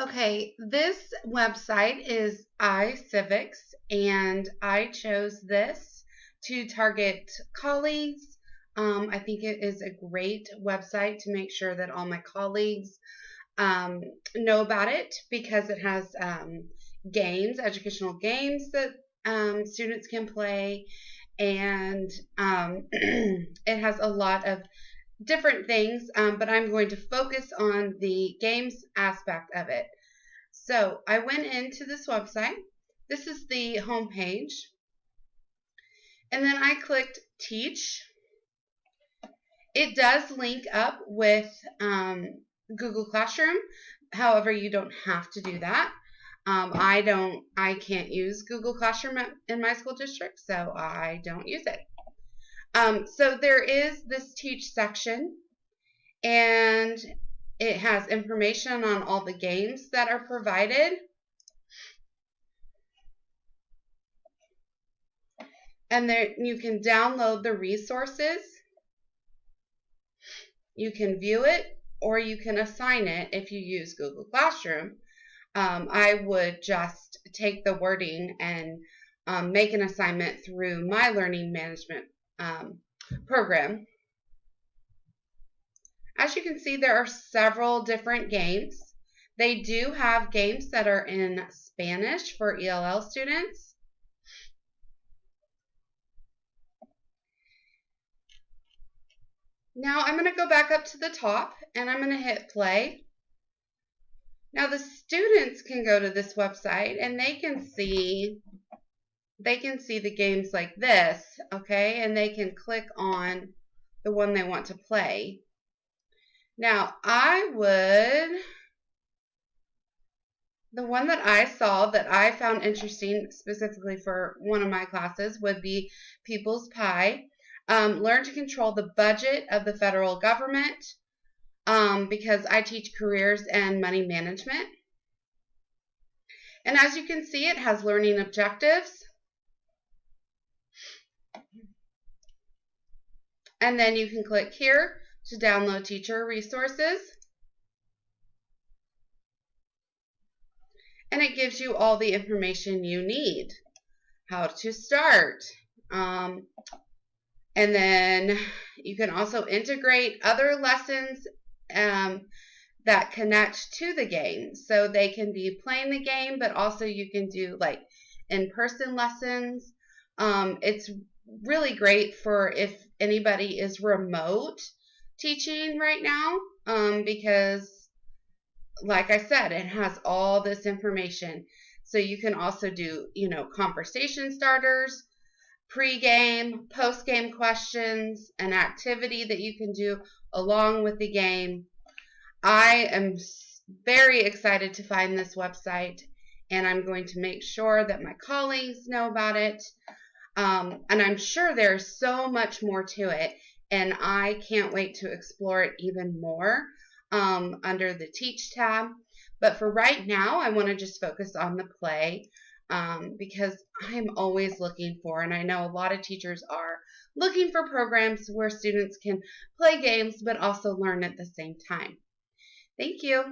Okay, this website is iCivics, and I chose this to target colleagues. I think it is a great website to make sure that all my colleagues know about it because it has games, educational games that students can play, and it has a lot of different things, but I'm going to focus on the games aspect of it. So I went into this website. This is the home page. And then I clicked Teach. It does link up with Google Classroom. However, you don't have to do that. I can't use Google Classroom in my school district, so I don't use it. So there is this Teach section, and it has information on all the games that are provided. And there you can download the resources. You can view it, or you can assign it if you use Google Classroom. I would just take the wording and make an assignment through my learning management program. As you can see, there are several different games. They do have games that are in Spanish for ELL students. Now I'm going to go back up to the top and I'm going to hit play. Now the students can go to this website and they can see the games like this, okay? And they can click on the one they want to play. Now the one that I saw that I found interesting specifically for one of my classes would be People's Pie. Learn to control the budget of the federal government, because I teach careers and money management. And as you can see, it has learning objectives. And then you can click here to download teacher resources. And it gives you all the information you need. How to start. And then you can also integrate other lessons that connect to the game. So they can be playing the game, but also you can do like in-person lessons. It's really great for if anybody is remote teaching right now, because like I said, it has all this information. So you can also do, conversation starters, pre-game, post-game questions, an activity that you can do along with the game. I am very excited to find this website, and I'm going to make sure that my colleagues know about it. And I'm sure there's so much more to it, and I can't wait to explore it even more under the Teach tab. But for right now, I want to just focus on the play, because I'm always looking for, and I know a lot of teachers are looking for programs where students can play games but also learn at the same time. Thank you.